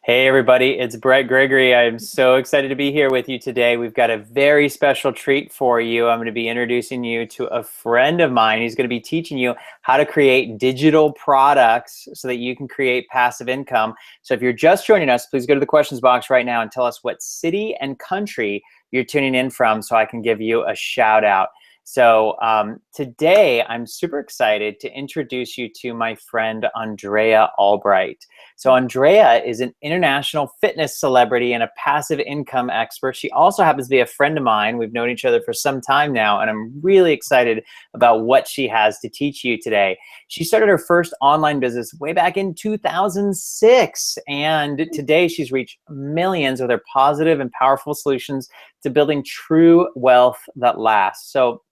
Hey everybody, it's Bret Gregory. I'm so excited to be here with you today. We've got a very special treat for you. I'm going to be introducing you to a friend of mine. He's going to be teaching you how to create digital products so that you can create passive income. So if you're just joining us, please go to the questions box right now and tell us what city and country you're tuning in from so I can give you a shout out. So today I'm super excited to introduce you to my friend Andrea Albright. So Andrea is an international fitness celebrity and a passive income expert. She also happens to be a friend of mine. We've known each other for some time now, and I'm really excited about what she has to teach you today. She started her first online business way back in 2006, and today she's reached millions with her positive and powerful solutions to building true wealth that lasts. So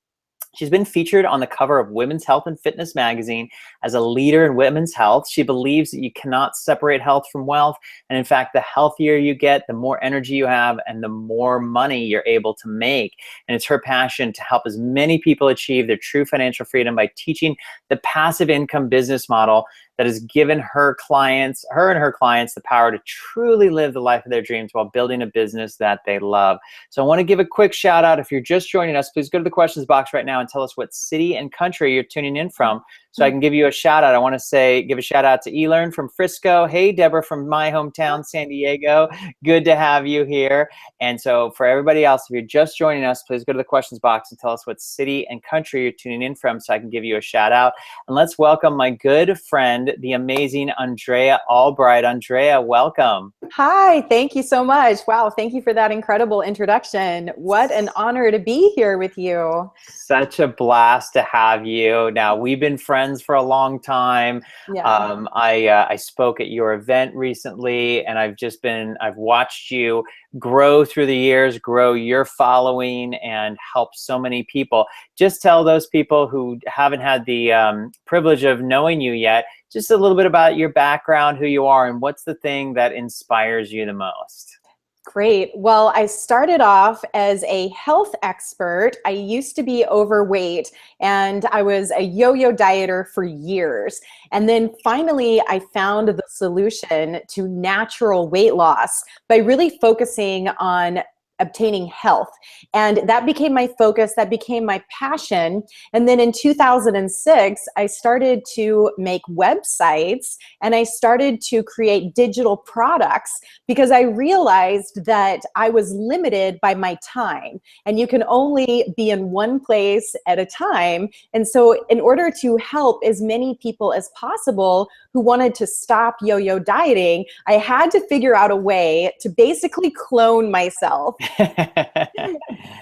she's been featured on the cover of Women's Health and Fitness magazine as a leader in women's health. She believes that you cannot separate health from wealth. And in fact, the healthier you get, the more energy you have and the more money you're able to make. And it's her passion to help as many people achieve their true financial freedom by teaching the passive income business model that has given her and her clients the power to truly live the life of their dreams while building a business that they love. So I want to give a quick shout out. If you're just joining us, please go to the questions box right now and tell us what city and country you're tuning in from so I can give you a shout out. I want to give a shout out to eLearn from Frisco. Hey, Deborah from my hometown, San Diego. Good to have you here. And so for everybody else, if you're just joining us, please go to the questions box and tell us what city and country you're tuning in from so I can give you a shout out. And let's welcome my good friend, the amazing Andrea Albright. Andrea, welcome. Hi, thank you so much. Wow, thank you for that incredible introduction. What an honor to be here with you. Such a blast to have you. Now, we've been friends for a long time. Yeah. I spoke at your event recently, and I've watched you grow through the years, grow your following, and help so many people. Just tell those people who haven't had the privilege of knowing you yet, just a little bit about your background, who you are, and what's the thing that inspires you the most. Great. Well, I started off as a health expert. I used to be overweight and I was a yo-yo dieter for years. And then finally, I found the solution to natural weight loss by really focusing on obtaining health. And that became my focus, that became my passion. And then in 2006, I started to make websites and I started to create digital products because I realized that I was limited by my time and you can only be in one place at a time. And so in order to help as many people as possible who wanted to stop yo-yo dieting, I had to figure out a way to basically clone myself.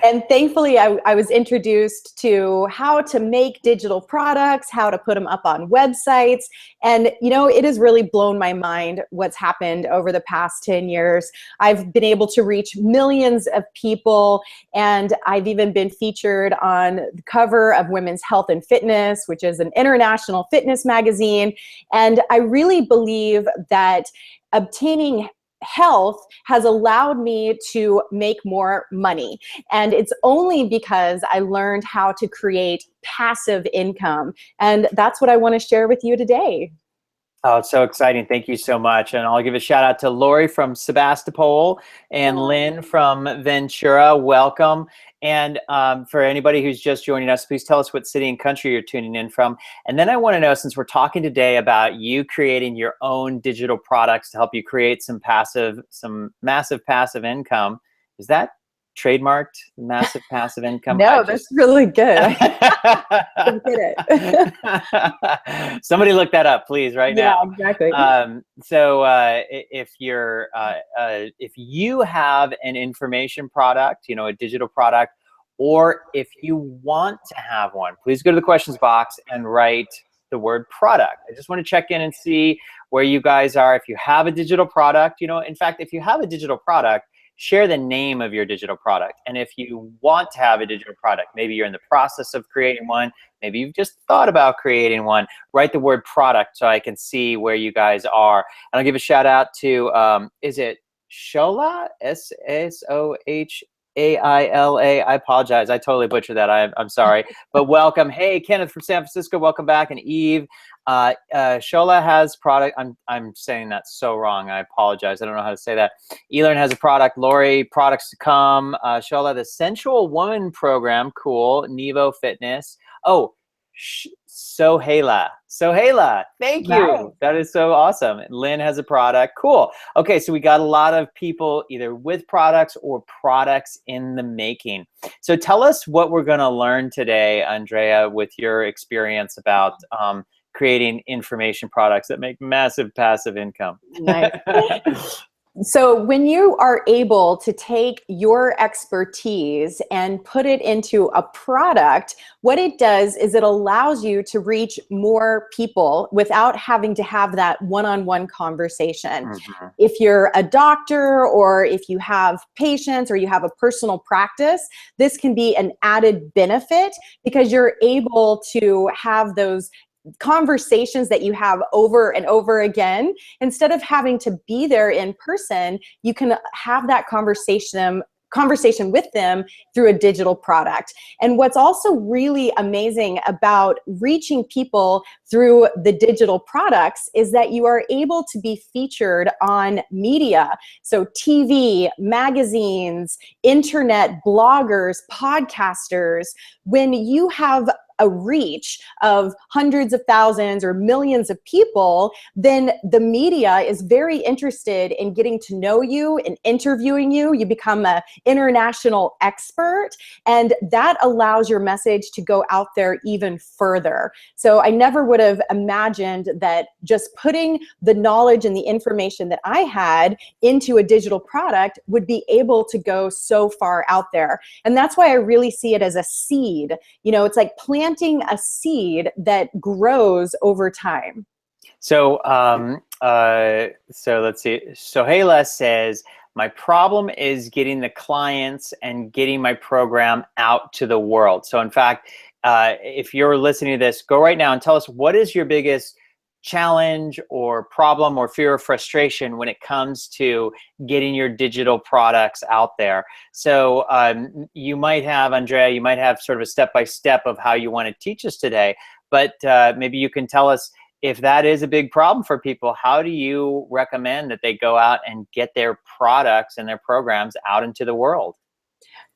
And thankfully, I was introduced to how to make digital products, how to put them up on websites. And, you know, it has really blown my mind what's happened over the past 10 years. I've been able to reach millions of people, and I've even been featured on the cover of Women's Health and Fitness, which is an international fitness magazine. And I really believe that obtaining health has allowed me to make more money. And it's only because I learned how to create passive income. And that's what I want to share with you today. Oh, it's so exciting. Thank you so much. And I'll give a shout out to Lori from Sebastopol and Lynn from Ventura. Welcome. And for anybody who's just joining us, please tell us what city and country you're tuning in from. And then I want to know, since we're talking today about you creating your own digital products to help you create some massive passive income, is that trademarked, massive passive income? No, that's really good. I get it. Somebody look that up, please, right now. Yeah, exactly. If you have an information product, you know, a digital product, or if you want to have one, please go to the questions box and write the word product. I just want to check in and see where you guys are. If you have a digital product, you know, in fact, if you have a digital product, share the name of your digital product. And if you want to have a digital product, maybe you're in the process of creating one, maybe you've just thought about creating one, write the word product so I can see where you guys are. And I'll give a shout out to, is it Shola? S-O-H Aila. I apologize. I totally butchered that. I'm sorry. But welcome. Hey, Kenneth from San Francisco. Welcome back. And Eve. Shola has product. I'm saying that so wrong. I apologize. I don't know how to say that. Elern has a product. Lori, products to come. Shola, the Sensual Woman program. Cool. Nevo Fitness. Oh, Sohaila. Thank Right. you. That is so awesome. Lynn has a product. Cool. Okay, so we got a lot of people either with products or products in the making. So tell us what we're going to learn today, Andrea, with your experience about creating information products that make massive passive income. Nice. So when you are able to take your expertise and put it into a product, what it does is it allows you to reach more people without having to have that one-on-one conversation. Mm-hmm. If you're a doctor or if you have patients or you have a personal practice, this can be an added benefit because you're able to have those conversations that you have over and over again. Instead of having to be there in person, you can have that conversation with them through a digital product. And what's also really amazing about reaching people through the digital products is that you are able to be featured on media. So TV, magazines, internet, bloggers, podcasters. When you have a reach of hundreds of thousands or millions of people, then the media is very interested in getting to know you and interviewing you. You become an international expert, and that allows your message to go out there even further. So I never would have imagined that just putting the knowledge and the information that I had into a digital product would be able to go so far out there. And that's why I really see it as a seed. You know, it's like planting a seed that grows over time. So, so let's see. Sohaila says, my problem is getting the clients and getting my program out to the world. So in fact, if you're listening to this, go right now and tell us, what is your biggest challenge or problem or fear or frustration when it comes to getting your digital products out there? So you might have, Andrea, you might have sort of a step-by-step of how you want to teach us today, but maybe you can tell us, if that is a big problem for people, how do you recommend that they go out and get their products and their programs out into the world?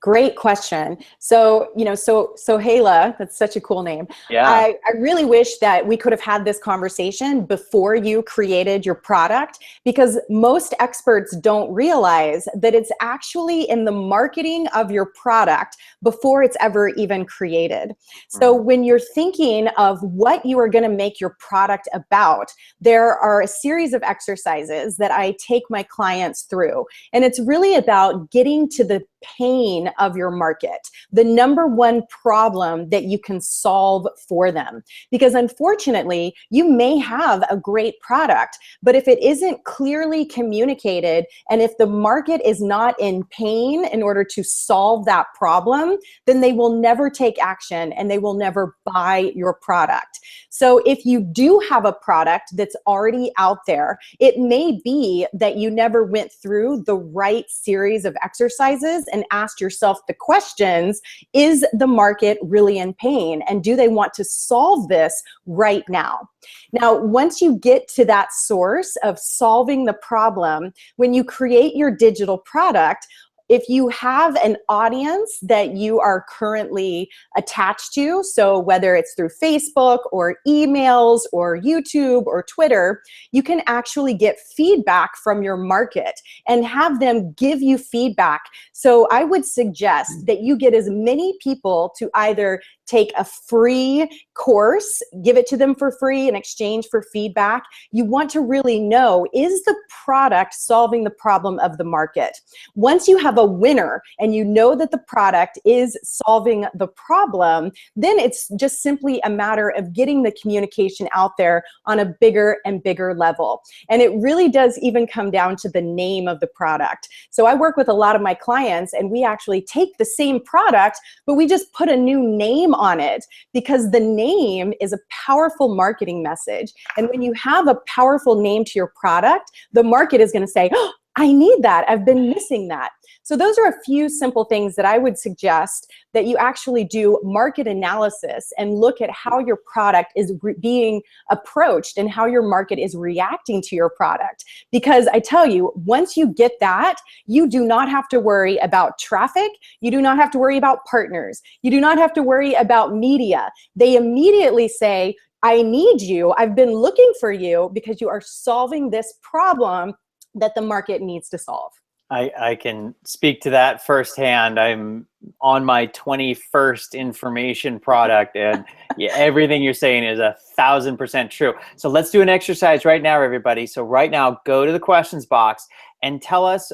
Great question. So, you know, Sohaila, that's such a cool name. Yeah. I really wish that we could have had this conversation before you created your product, because most experts don't realize that it's actually in the marketing of your product before it's ever even created. So when you're thinking of what you are going to make your product about, there are a series of exercises that I take my clients through. And it's really about getting to the pain of your market, the number one problem that you can solve for them. Because unfortunately, you may have a great product, but if it isn't clearly communicated, and if the market is not in pain in order to solve that problem, then they will never take action and they will never buy your product. So if you do have a product that's already out there, it may be that you never went through the right series of exercises and asked yourself the questions, is the market really in pain? And do they want to solve this right now? Now, once you get to that source of solving the problem, when you create your digital product, if you have an audience that you are currently attached to, so whether it's through Facebook or emails or YouTube or Twitter, you can actually get feedback from your market and have them give you feedback. So I would suggest that you get as many people to either take a free course, give it to them for free in exchange for feedback. You want to really know, is the product solving the problem of the market? Once you have a winner and you know that the product is solving the problem, then it's just simply a matter of getting the communication out there on a bigger and bigger level. And it really does even come down to the name of the product. So I work with a lot of my clients and we actually take the same product, but we just put a new name on it, because the name is a powerful marketing message. And when you have a powerful name to your product, the market is going to say, oh, I need that. I've been missing that. So those are a few simple things that I would suggest that you actually do market analysis and look at how your product is being approached and how your market is reacting to your product. Because I tell you, once you get that, you do not have to worry about traffic. You do not have to worry about partners. You do not have to worry about media. They immediately say, I need you. I've been looking for you because you are solving this problem that the market needs to solve. I can speak to that firsthand. I'm on my 21st information product, and yeah, everything you're saying is 1,000% true. So let's do an exercise right now, everybody. So right now, go to the questions box and tell us,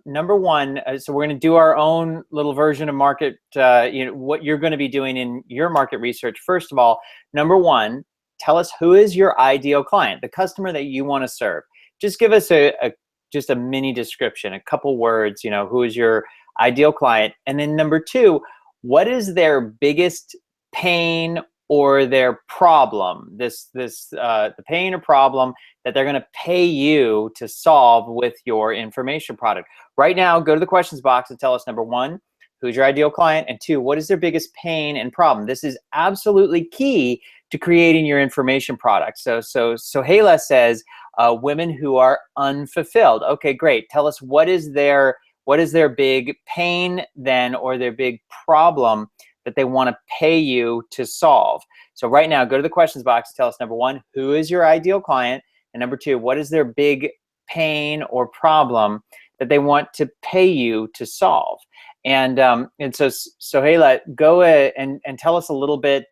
number one, so we're going to do our own little version of market, what you're going to be doing in your market research. First of all, number one, tell us who is your ideal client, the customer that you want to serve. Just give us just a mini description, a couple words, who is your ideal client. And then number two, what is their biggest pain or their problem? The pain or problem that they're going to pay you to solve with your information product. Right now, go to the questions box and tell us, number one, who's your ideal client? And two, what is their biggest pain and problem? This is absolutely key to creating your information product. So Hayla says, women who are unfulfilled. Okay, great. Tell us what is their big pain then, or their big problem that they want to pay you to solve. So right now, go to the questions box and tell us, number one, who is your ideal client? And number two, what is their big pain or problem that they want to pay you to solve? And so Hayla, go and tell us a little bit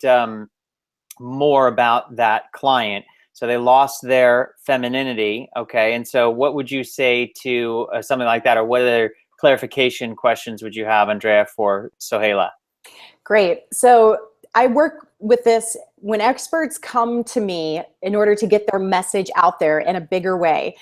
more about that client. So they lost their femininity, okay? And so what would you say to something like that, or what other clarification questions would you have, Andrea, for Sohaila? Great. So I work with this when experts come to me in order to get their message out there in a bigger way.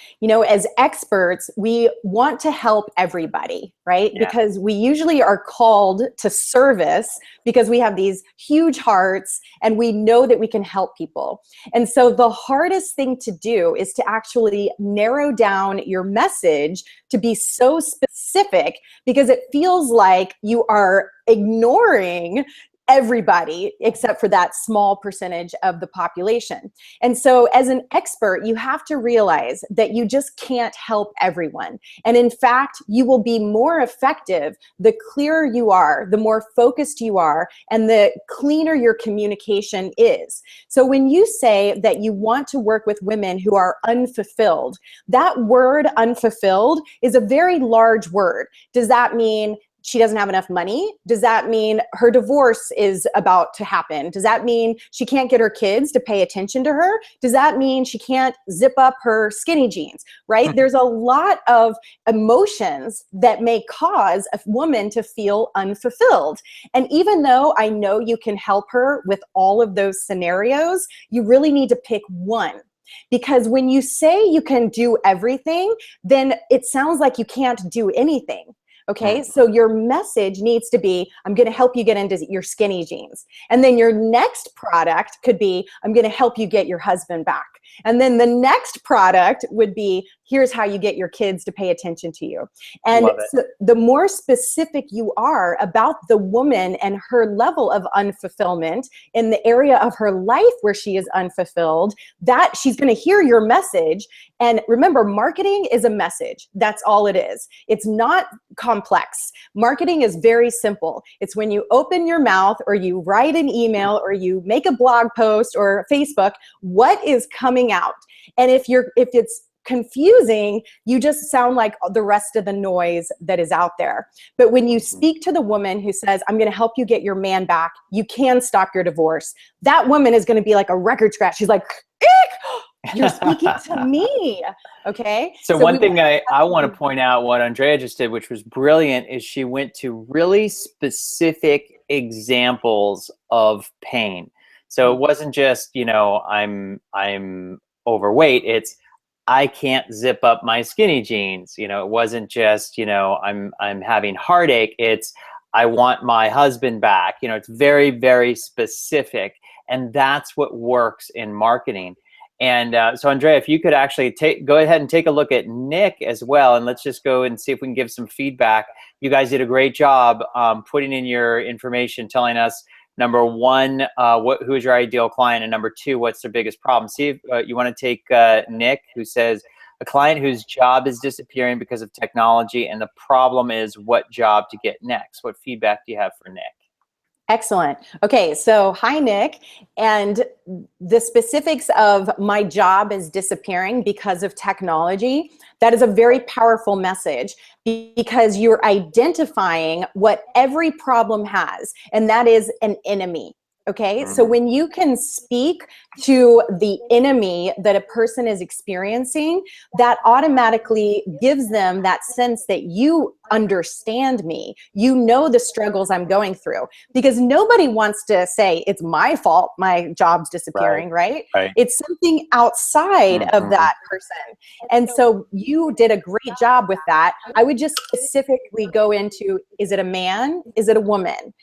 As experts, we want to help everybody, right? Yeah. Because we usually are called to service because we have these huge hearts and we know that we can help people. And so the hardest thing to do is to actually narrow down your message to be so specific, because it feels like you are ignoring everybody except for that small percentage of the population. And so as an expert, you have to realize that you just can't help everyone. And in fact, you will be more effective the clearer you are, the more focused you are, and the cleaner your communication is. So when you say that you want to work with women who are unfulfilled, that word unfulfilled is a very large word. Does that mean she doesn't have enough money? Does that mean her divorce is about to happen? Does that mean she can't get her kids to pay attention to her? Does that mean she can't zip up her skinny jeans, right? There's a lot of emotions that may cause a woman to feel unfulfilled. And even though I know you can help her with all of those scenarios, you really need to pick one. Because when you say you can do everything, then it sounds like you can't do anything. Okay, so your message needs to be, I'm going to help you get into your skinny jeans. And then your next product could be, I'm going to help you get your husband back. And then the next product would be, here's how you get your kids to pay attention to you. And so the more specific you are about the woman and her level of unfulfillment in the area of her life where she is unfulfilled, that she's going to hear your message. And remember, marketing is a message. That's all it is. It's not complex. Marketing is very simple. It's when you open your mouth or you write an email or you make a blog post or Facebook, what is coming out? And if it's confusing, you just sound like the rest of the noise that is out there. But when you speak to the woman who says, I'm going to help you get your man back, you can stop your divorce, that woman is going to be like a record scratch. She's like, eek! You're speaking to me. Okay. So one thing I want to point out what Andrea just did, which was brilliant, is she went to really specific examples of pain. So it wasn't just, I'm overweight. It's, I can't zip up my skinny jeans. It wasn't just, I'm having heartache. It's, I want my husband back. It's very, very specific. And that's what works in marketing. And so Andrea, if you could actually go ahead and take a look at Nick as well, and let's just go and see if we can give some feedback. You guys did a great job putting in your information, telling us, number one, who is your ideal client, and number two, what's their biggest problem. See if you want to take Nick, who says, a client whose job is disappearing because of technology, and the problem is what job to get next. What feedback do you have for Nick? Excellent. Okay, so hi, Nick. And the specifics of my job is disappearing because of technology, that is a very powerful message, because you're identifying what every problem has, and that is an enemy. Okay, so when you can speak to the enemy that a person is experiencing, that automatically gives them that sense that you understand me. You know the struggles I'm going through, because nobody wants to say it's my fault my job's disappearing, right? It's something outside of that person. And so you did a great job with that. I would just specifically go into, is it a man? Is it a woman?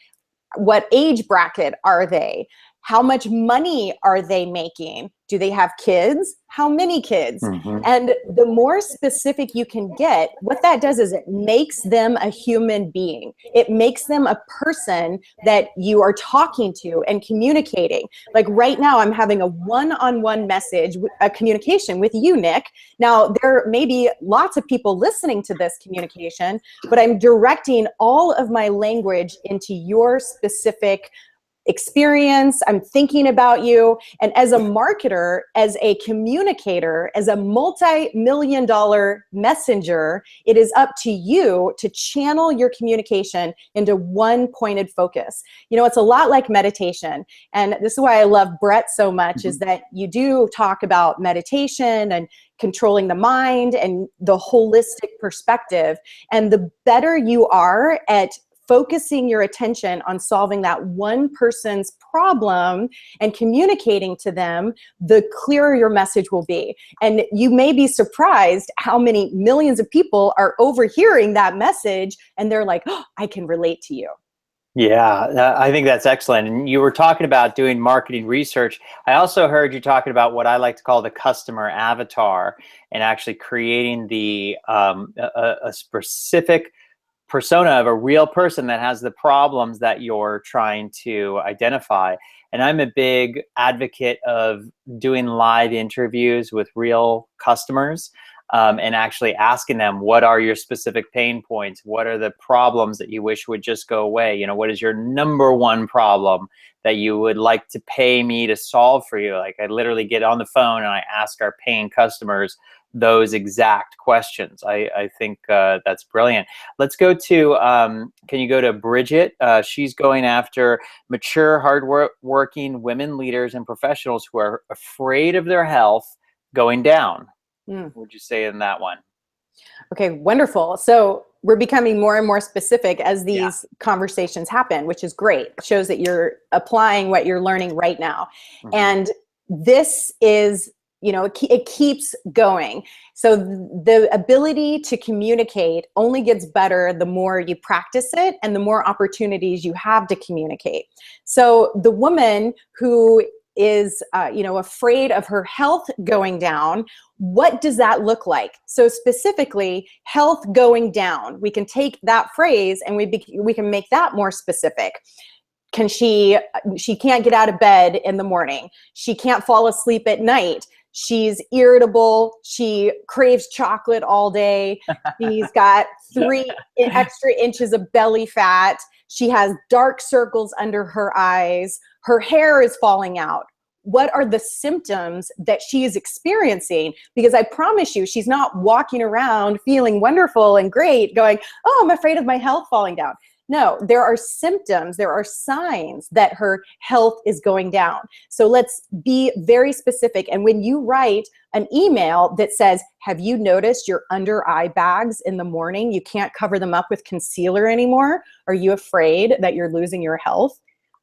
What age bracket are they? How much money are they making? Do they have kids? How many kids? And the more specific you can get, what that does is it makes them a human being. It makes them a person that you are talking to and communicating. Like right now, I'm having a one-on-one message, a communication with you, Nick. Now, there may be lots of people listening to this communication, but I'm directing all of my language into your specific experience. I'm thinking about you. And as a marketer, as a communicator, as a multi-million-dollar messenger, it is up to you to channel your communication into one pointed focus. You know, it's a lot like meditation. And this is why I love Bret so much, is that you do talk about meditation and controlling the mind and the holistic perspective. And the better you are at focusing your attention on solving that one person's problem and communicating to them, the clearer your message will be. And you may be surprised how many millions of people are overhearing that message, and they're like, oh, I can relate to you. Yeah, I think that's excellent. And you were talking about doing marketing research. I also heard you talking about what I like to call the customer avatar, and actually creating a specific persona of a real person that has the problems that you're trying to identify. And I'm a big advocate of doing live interviews with real customers, and actually asking them, what are your specific pain points? What are the problems that you wish would just go away? You know, what is your number one problem that you would like to pay me to solve for you? Like, I literally get on the phone and I ask our paying customers those exact questions. I think that's brilliant. Let's go to, can you go to Bridget? She's going after mature, hardworking women leaders and professionals who are afraid of their health going down. What would you say in that one? Okay, wonderful. So we're becoming more and more specific as these conversations happen, which is great. It shows that you're applying what you're learning right now. And this is, you know, it keeps going. So the ability to communicate only gets better the more you practice it and the more opportunities you have to communicate. So the woman who is, you know, afraid of her health going down, what does that look like? So specifically, health going down, we can take that phrase and we can make that more specific. Can she can't get out of bed in the morning. She can't fall asleep at night. She's irritable. She craves chocolate all day. She's got 3 extra inches of belly fat. She has dark circles under her eyes. Her hair is falling out. What are the symptoms that she is experiencing? Because I promise you, she's not walking around feeling wonderful and great going, oh, I'm afraid of my health falling down. No, there are symptoms, there are signs that her health is going down. So let's be very specific. And when you write an email that says, have you noticed your under eye bags in the morning? You can't cover them up with concealer anymore. Are you afraid that you're losing your health?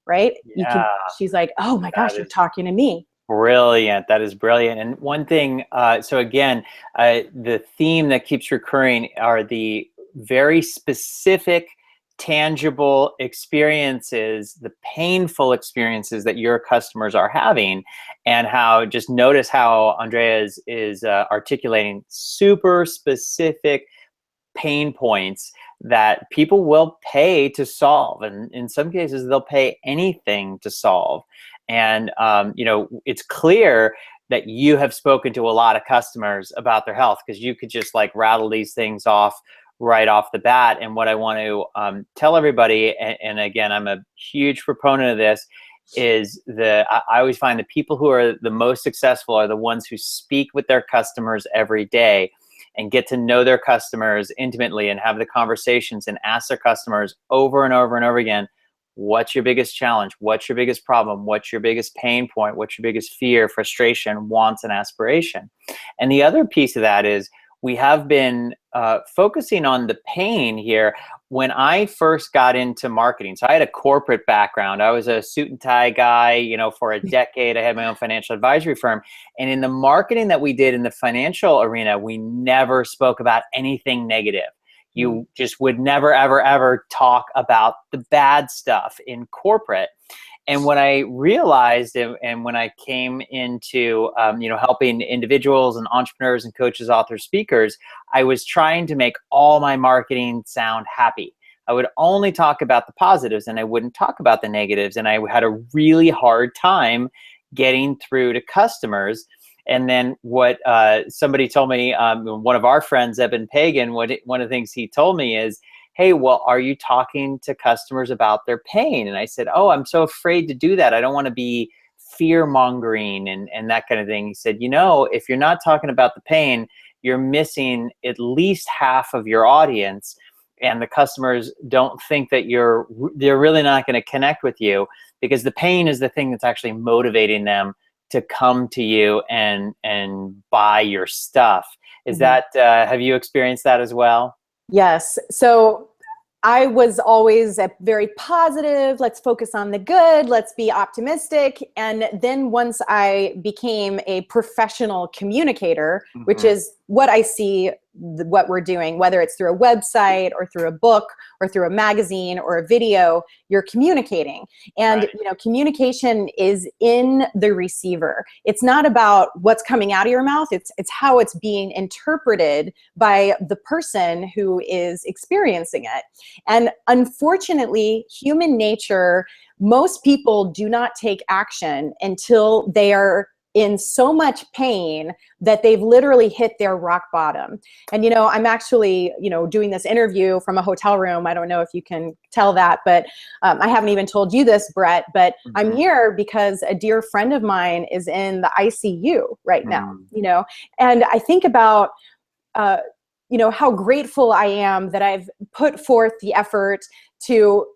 Right? Yeah. She's like, oh my gosh, you're talking to me. Brilliant. That is brilliant. And one thing, so again, the theme that keeps recurring are the very specific tangible experiences, the painful experiences that your customers are having, and how just notice how Andrea is articulating super specific pain points that people will pay to solve, and in some cases they'll pay anything to solve. And you know, it's clear that you have spoken to a lot of customers about their health, because you could just like rattle these things off right off the bat. And what I want to tell everybody, and again, I'm a huge proponent of this, is I always find the people who are the most successful are the ones who speak with their customers every day and get to know their customers intimately and have the conversations and ask their customers over and over and over again, what's your biggest challenge? What's your biggest problem? What's your biggest pain point? What's your biggest fear, frustration, wants, and aspiration? And the other piece of that is we have been focusing on the pain here. When I first got into marketing, so I had a corporate background. I was a suit and tie guy, you know, for a decade. I had my own financial advisory firm. And in the marketing that we did in the financial arena, we never spoke about anything negative. You just would never, ever, ever talk about the bad stuff in corporate. And when I realized, and when I came into you know, helping individuals and entrepreneurs and coaches, authors, speakers, I was trying to make all my marketing sound happy. I would only talk about the positives and I wouldn't talk about the negatives. And I had a really hard time getting through to customers. And then what somebody told me, one of our friends, Eben Pagan, one of the things he told me is, hey, well, are you talking to customers about their pain? And I said, oh, I'm so afraid to do that. I don't want to be fear mongering and that kind of thing. He said, you know, if you're not talking about the pain, you're missing at least half of your audience. And the customers don't think that they're really not going to connect with you, because the pain is the thing that's actually motivating them to come to you and buy your stuff. Is that, have you experienced that as well? Yes. So I was always a very positive, let's focus on the good, let's be optimistic. And then once I became a professional communicator, which is what I see what we're doing, whether it's through a website or through a book or through a magazine or a video, you're communicating. And you know, communication is in the receiver. It's not about what's coming out of your mouth, it's how it's being interpreted by the person who is experiencing it. And unfortunately, human nature, most people do not take action until they are in so much pain that they've literally hit their rock bottom. And, you know, I'm actually, you know, doing this interview from a hotel room. I don't know if you can tell that, but I haven't even told you this, Bret, but I'm here because a dear friend of mine is in the ICU right now, you know, and I think about, you know, how grateful I am that I've put forth the effort to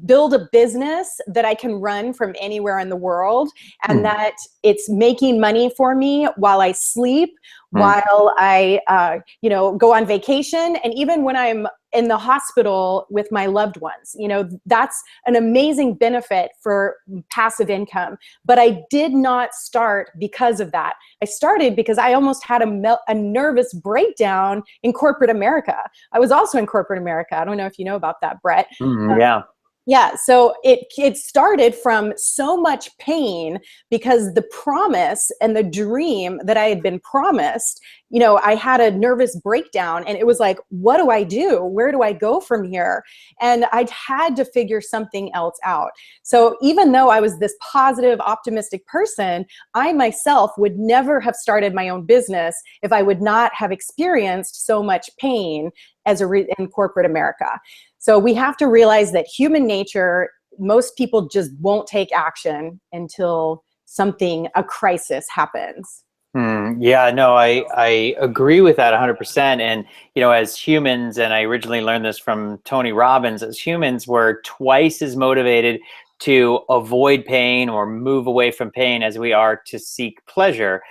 build a business that I can run from anywhere in the world, and that it's making money for me while I sleep, while I, you know, go on vacation, and even when I'm in the hospital with my loved ones. You know, that's an amazing benefit for passive income. But I did not start because of that. I started because I almost had a nervous breakdown in corporate America. I was also in corporate America. I don't know if you know about that, Bret. Yeah. Yeah, so it started from so much pain because the promise and the dream that I had been promised, you know, I had a nervous breakdown and it was like, what do I do? Where do I go from here? And I'd had to figure something else out. So even though I was this positive, optimistic person, I myself would never have started my own business if I would not have experienced so much pain in corporate America. So we have to realize that human nature, most people just won't take action until a crisis happens. Yeah, no, I agree with that 100%. And, you know, as humans, and I originally learned this from Tony Robbins, as humans, we're twice as motivated to avoid pain or move away from pain as we are to seek pleasure.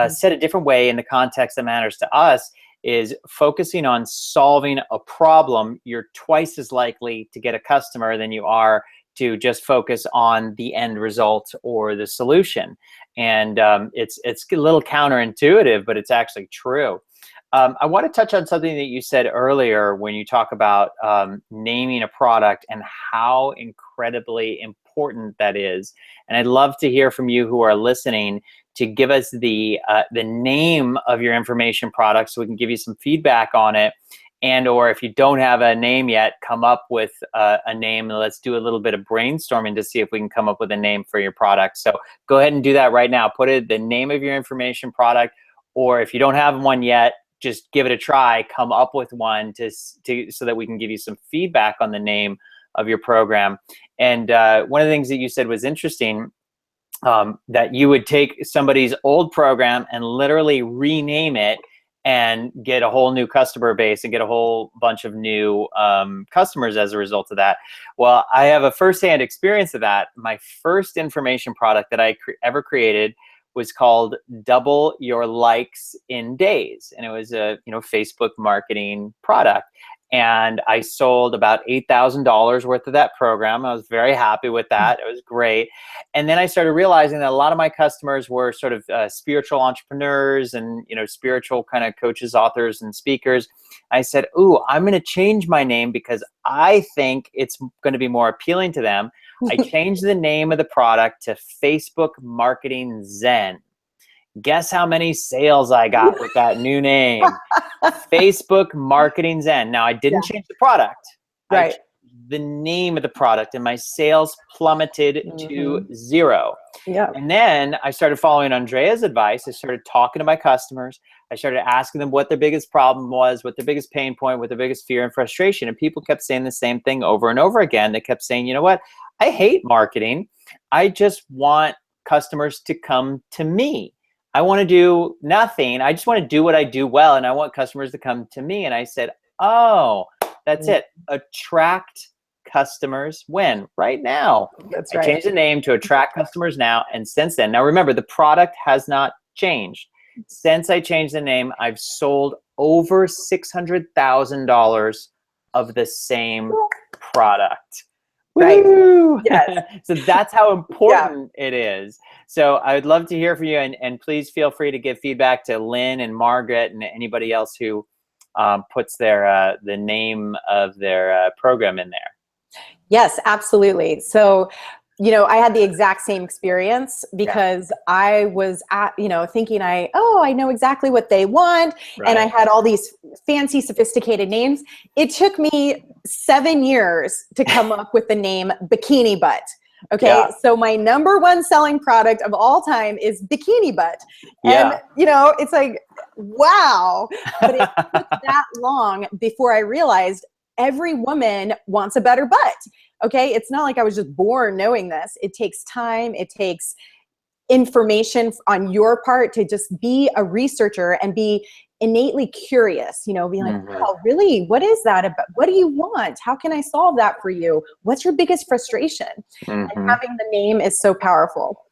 Said a different way, in the context that matters to us, is focusing on solving a problem, you're twice as likely to get a customer than you are to just focus on the end result or the solution. And it's a little counterintuitive, but it's actually true. I want to touch on something that you said earlier when you talk about naming a product and how incredibly important that is. And I'd love to hear from you who are listening to give us the name of your information product so we can give you some feedback on it. And or if you don't have a name yet, come up with a name, and let's do a little bit of brainstorming to see if we can come up with a name for your product. So go ahead and do that right now. Put the name of your information product, or if you don't have one yet, just give it a try. Come up with one so that we can give you some feedback on the name of your program. And one of the things that you said was interesting, that you would take somebody's old program and literally rename it and get a whole new customer base and get a whole bunch of new customers as a result of that. Well, I have a firsthand experience of that. My first information product that I ever created was called Double Your Likes in Days. And it was a Facebook marketing product. And I sold about $8,000 worth of that program. I was very happy with that. It was great. And then I started realizing that a lot of my customers were sort of spiritual entrepreneurs and spiritual kind of coaches, authors, and speakers. I said, "Ooh, I'm going to change my name because I think it's going to be more appealing to them." I changed the name of the product to Facebook Marketing Zen. Guess how many sales I got with that new name? Facebook Marketing Zen. Now, I didn't change the product. Right. I changed the name of the product, and my sales plummeted to zero. Yeah. And then I started following Andrea's advice. I started talking to my customers. I started asking them what their biggest problem was, what their biggest pain point, what their biggest fear and frustration. And people kept saying the same thing over and over again. They kept saying, "You know what? I hate marketing. I just want customers to come to me. I want to do nothing. I just want to do what I do well, and I want customers to come to me." And I said, "Oh, that's it. Attract customers when? Right now." That's I right. changed the name to Attract Customers Now, and since then, now remember, the product has not changed. Since I changed the name, I've sold over $600,000 of the same product. Right. Woo! Yes. So that's how important it is. So I would love to hear from you, and please feel free to give feedback to Lynn and Margaret and anybody else who puts the name of their program in there. Yes, absolutely. So, I had the exact same experience because I was thinking I know exactly what they want. Right. And I had all these fancy, sophisticated names. It took me 7 years to come up with the name Bikini Butt. Okay. Yeah. So my number one selling product of all time is Bikini Butt. And, it's like, wow. But it took that long before I realized every woman wants a better butt. Okay. It's not like I was just born knowing this. It takes time. It takes information on your part to just be a researcher and be innately curious, be like, "Oh, really? What is that about? What do you want? How can I solve that for you? What's your biggest frustration?" And having the name is so powerful.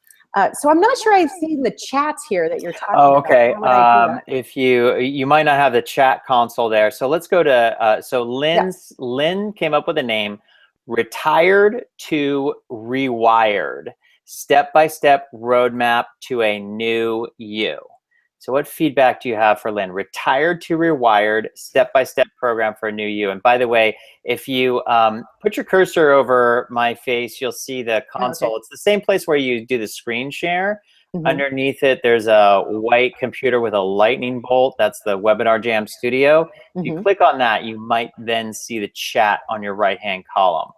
So I'm not sure I've seen the chats here that you're talking about. Okay. If you might not have the chat console there. So let's go to, Lynn came up with a name, Retired to Rewired, Step-by-Step Roadmap to a New You. So what feedback do you have for Lynn? Retired to Rewired, Step-by-Step Program for a New You. And by the way, if you put your cursor over my face, you'll see the console. Okay. It's the same place where you do the screen share. Underneath it, there's a white computer with a lightning bolt. That's the Webinar Jam Studio. If you click on that, you might then see the chat on your right-hand column.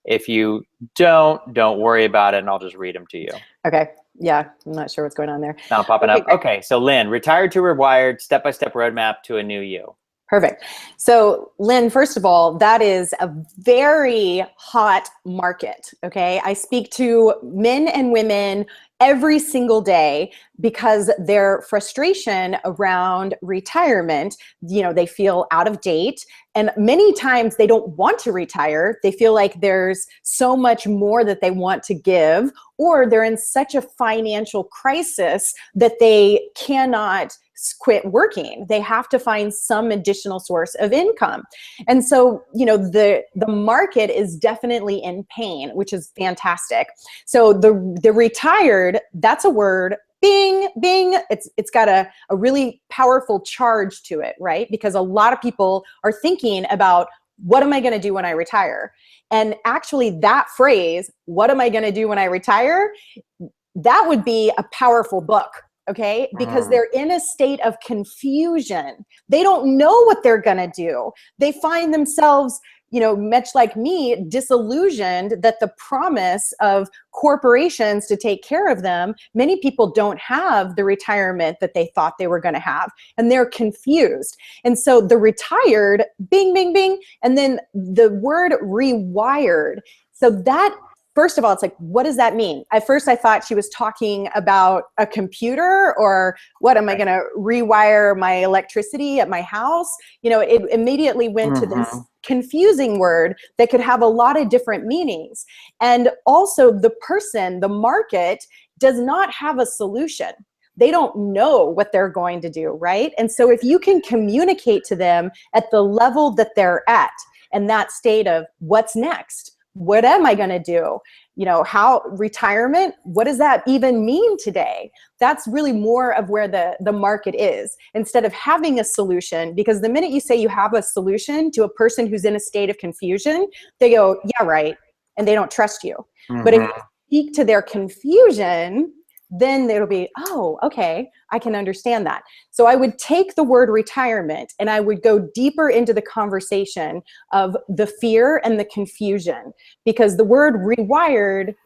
If you don't worry about it, and I'll just read them to you. Okay. Yeah, I'm not sure what's going on there. Not popping up. Okay, so Lynn, Retired to Rewired, Step-by-Step Roadmap to a New You. Perfect. So Lynn, first of all, that is a very hot market, okay? I speak to men and women every single day because their frustration around retirement, they feel out of date. And many times they don't want to retire. They feel like there's so much more that they want to give, or they're in such a financial crisis that they cannot quit working. They have to find some additional source of income. And so, the market is definitely in pain, which is fantastic. So the retired, that's a word bing, bing. It's got a really powerful charge to it, right? Because a lot of people are thinking about, what am I going to do when I retire? And actually that phrase, what am I going to do when I retire? That would be a powerful book. Okay. Because they're in a state of confusion. They don't know what they're going to do. They find themselves, much like me, disillusioned that the promise of corporations to take care of them, many people don't have the retirement that they thought they were going to have, and they're confused. And so the retired, bing, bing, bing, and then the word rewired. So that, first of all, it's like, what does that mean? At first, I thought she was talking about a computer, or what, am I going to rewire my electricity at my house? It immediately went to this confusing word that could have a lot of different meanings. And also the person, the market, does not have a solution. They don't know what they're going to do, right? And so if you can communicate to them at the level that they're at, and that state of what's next, what am I going to do? How retirement, what does that even mean today? That's really more of where the market is, instead of having a solution. Because the minute you say you have a solution to a person who's in a state of confusion, they go, yeah, right. And they don't trust you. But if you speak to their confusion, then it'll be, oh, okay, I can understand that. So I would take the word retirement and I would go deeper into the conversation of the fear and the confusion, because the word rewired,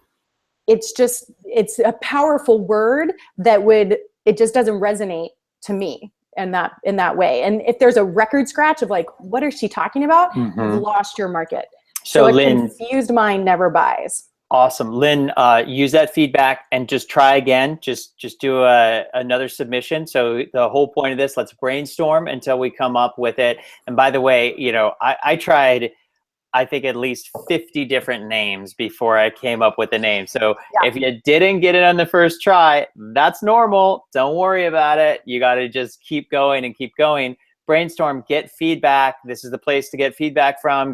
it's a powerful word that it just doesn't resonate to me in that way. And if there's a record scratch of like, what is she talking about? You've lost your market. So a Lynn, confused mind never buys. Awesome. Lynn, use that feedback and just try again. Just do another submission. So the whole point of this, let's brainstorm until we come up with it. And by the way, I tried, I think, at least 50 different names before I came up with a name. So if you didn't get it on the first try, that's normal. Don't worry about it. You got to just keep going and keep going. Brainstorm, get feedback. This is the place to get feedback from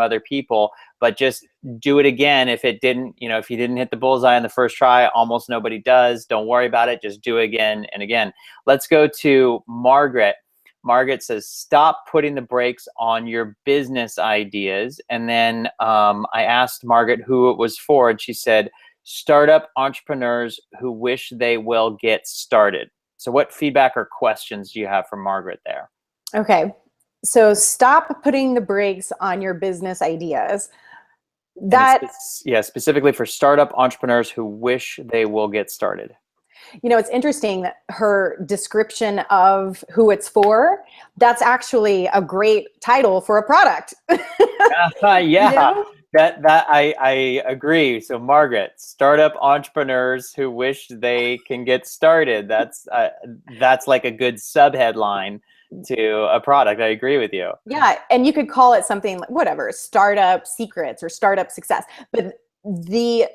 other people, but just do it again. If it didn't, if you didn't hit the bullseye on the first try, almost nobody does. Don't worry about it. Just do it again and again. Let's go to Margaret. Margaret says, stop putting the brakes on your business ideas. And then I asked Margaret who it was for, and she said, startup entrepreneurs who wish they will get started. So what feedback or questions do you have from Margaret there? Okay. So stop putting the brakes on your business ideas. Specifically for startup entrepreneurs who wish they will get started. It's interesting that her description of who it's for, that's actually a great title for a product. Yeah. That I agree. So Margaret, startup entrepreneurs who wish they can get started. That's like a good subheadline to a product. I agree with you. Yeah, and you could call it something like whatever, startup secrets or startup success. But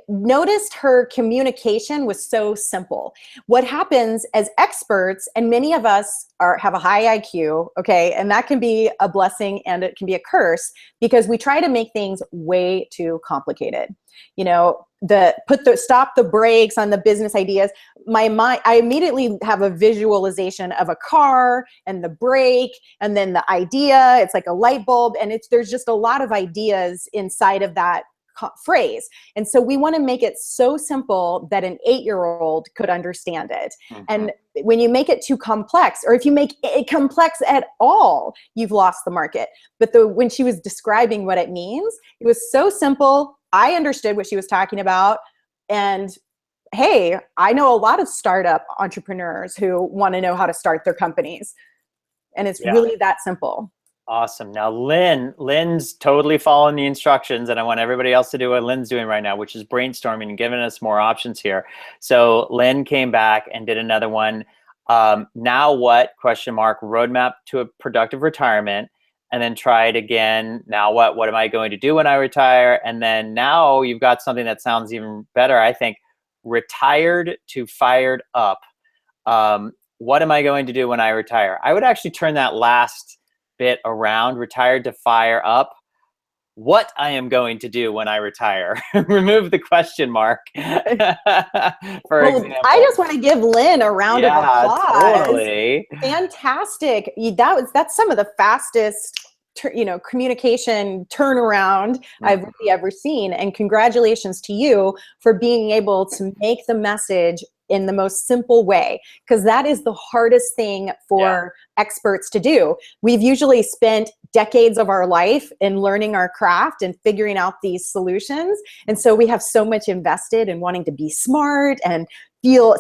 noticed her communication was so simple. What happens as experts, and many of us have a high IQ, okay, and that can be a blessing and it can be a curse, because we try to make things way too complicated. Stop the brakes on the business ideas. My mind, I immediately have a visualization of a car and the brake and then the idea. It's like a light bulb, and there's just a lot of ideas inside of that phrase. And so we want to make it so simple that an 8-year-old could understand it. And when you make it too complex, or if you make it complex at all, you've lost the market. But when she was describing what it means, it was so simple. I understood what she was talking about. And hey, I know a lot of startup entrepreneurs who want to know how to start their companies. And it's really that simple. Awesome. Now, Lynn's totally following the instructions, and I want everybody else to do what Lynn's doing right now, which is brainstorming and giving us more options here. So Lynn came back and did another one. Now what? Question mark. Roadmap to a productive retirement. And then try it again. Now what? What am I going to do when I retire? And then now you've got something that sounds even better, I think. Retired to fired up. What am I going to do when I retire? I would actually turn that last bit around. Retired to fire up. what I am going to do when I retire. Remove the question mark. For Well, example. I just want to give Lynn a round of Yeah, applause. totally. Fantastic. That's some of the fastest communication turnaround I've really ever seen. And congratulations to you for being able to make the message in the most simple way, because that is the hardest thing for experts to do. We've usually spent decades of our life in learning our craft and figuring out these solutions. And so we have so much invested in wanting to be smart and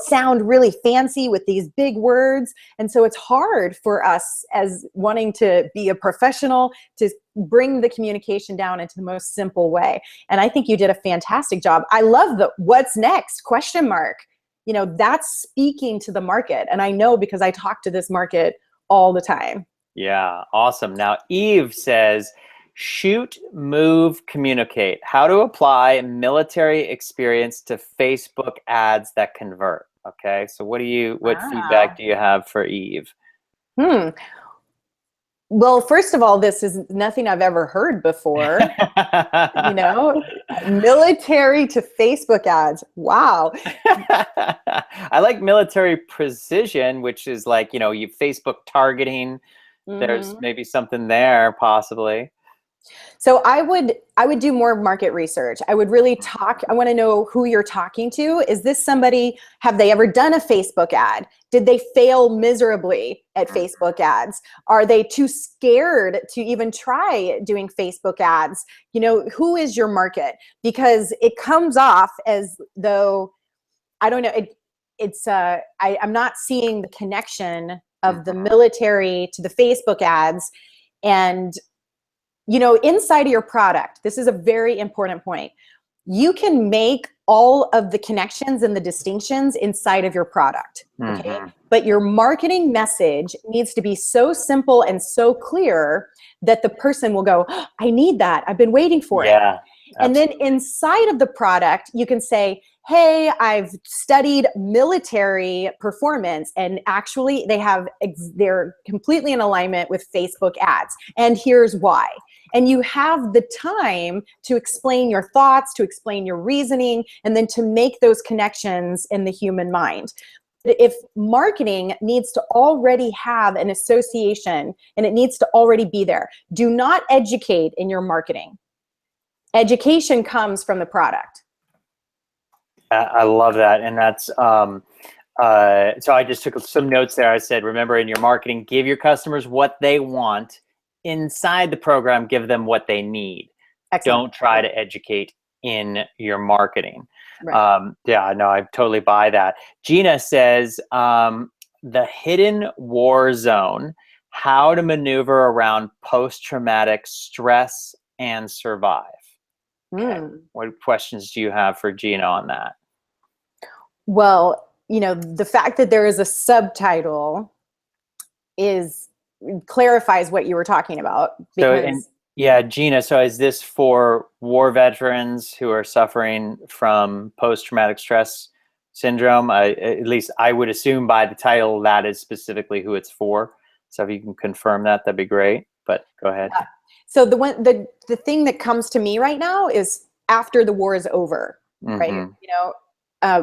sound really fancy with these big words. And so it's hard for us as wanting to be a professional to bring the communication down into the most simple way. And I think you did a fantastic job. I love the what's next question mark. That's speaking to the market. And I know because I talk to this market all the time. Yeah, awesome. Now, Eve says, shoot, move, communicate. How to apply military experience to Facebook ads that convert. Okay, so what feedback do you have for Eve? Well, first of all, this is nothing I've ever heard before. Military to Facebook ads. Wow. I like military precision, which is like, you Facebook targeting. There's maybe something there possibly. So I would do more market research. I would really I want to know who you're talking to. Is this somebody, have they ever done a Facebook ad? Did they fail miserably at Facebook ads? Are they too scared to even try doing Facebook ads? Who is your market? Because it comes off as though, I don't know, I'm not seeing the connection of the military to the Facebook ads. And inside of your product, this is a very important point. You can make all of the connections and the distinctions inside of your product, okay? But your marketing message needs to be so simple and so clear that the person will go, oh, I need that. I've been waiting for it. And then inside of the product, you can say, hey, I've studied military performance, and actually they're completely in alignment with Facebook ads. And here's why. And you have the time to explain your thoughts, to explain your reasoning, and then to make those connections in the human mind. If marketing needs to already have an association and it needs to already be there, do not educate in your marketing. Education comes from the product. I love that. And that's, so I just took some notes there. I said, remember, in your marketing, give your customers what they want. Inside the program, give them what they need. Excellent. Don't try to educate in your marketing. Right. Yeah, no, I totally buy that. Gina says, the hidden war zone, how to maneuver around post-traumatic stress and survive. Okay. What questions do you have for Gina on that? Well, the fact that there is a subtitle clarifies what you were talking about. Gina, so is this for war veterans who are suffering from post-traumatic stress syndrome? At least I would assume by the title that is specifically who it's for. So if you can confirm that, that'd be great. But go ahead. Yeah. So the thing that comes to me right now is after the war is over, right?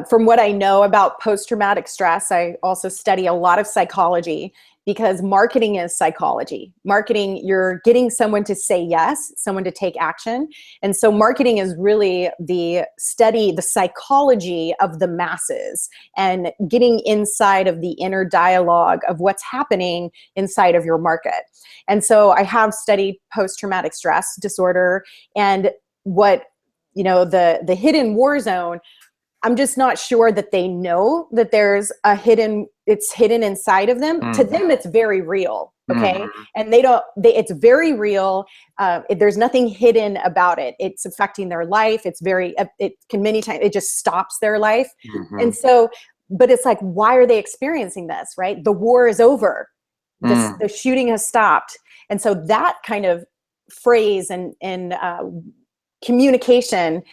From what I know about post-traumatic stress, I also study a lot of psychology, because marketing is psychology. Marketing, you're getting someone to say yes, someone to take action. And so marketing is really the psychology of the masses and getting inside of the inner dialogue of what's happening inside of your market. And so I have studied post-traumatic stress disorder, and what, the hidden war zone, I'm just not sure that they know that it's hidden inside of them. To them, it's very real. Okay. And it's very real. There's nothing hidden about it. It's affecting their life. It can many times, it just stops their life. And so, but it's like, why are they experiencing this, right? The war is over. The shooting has stopped. And so that kind of phrase and communication,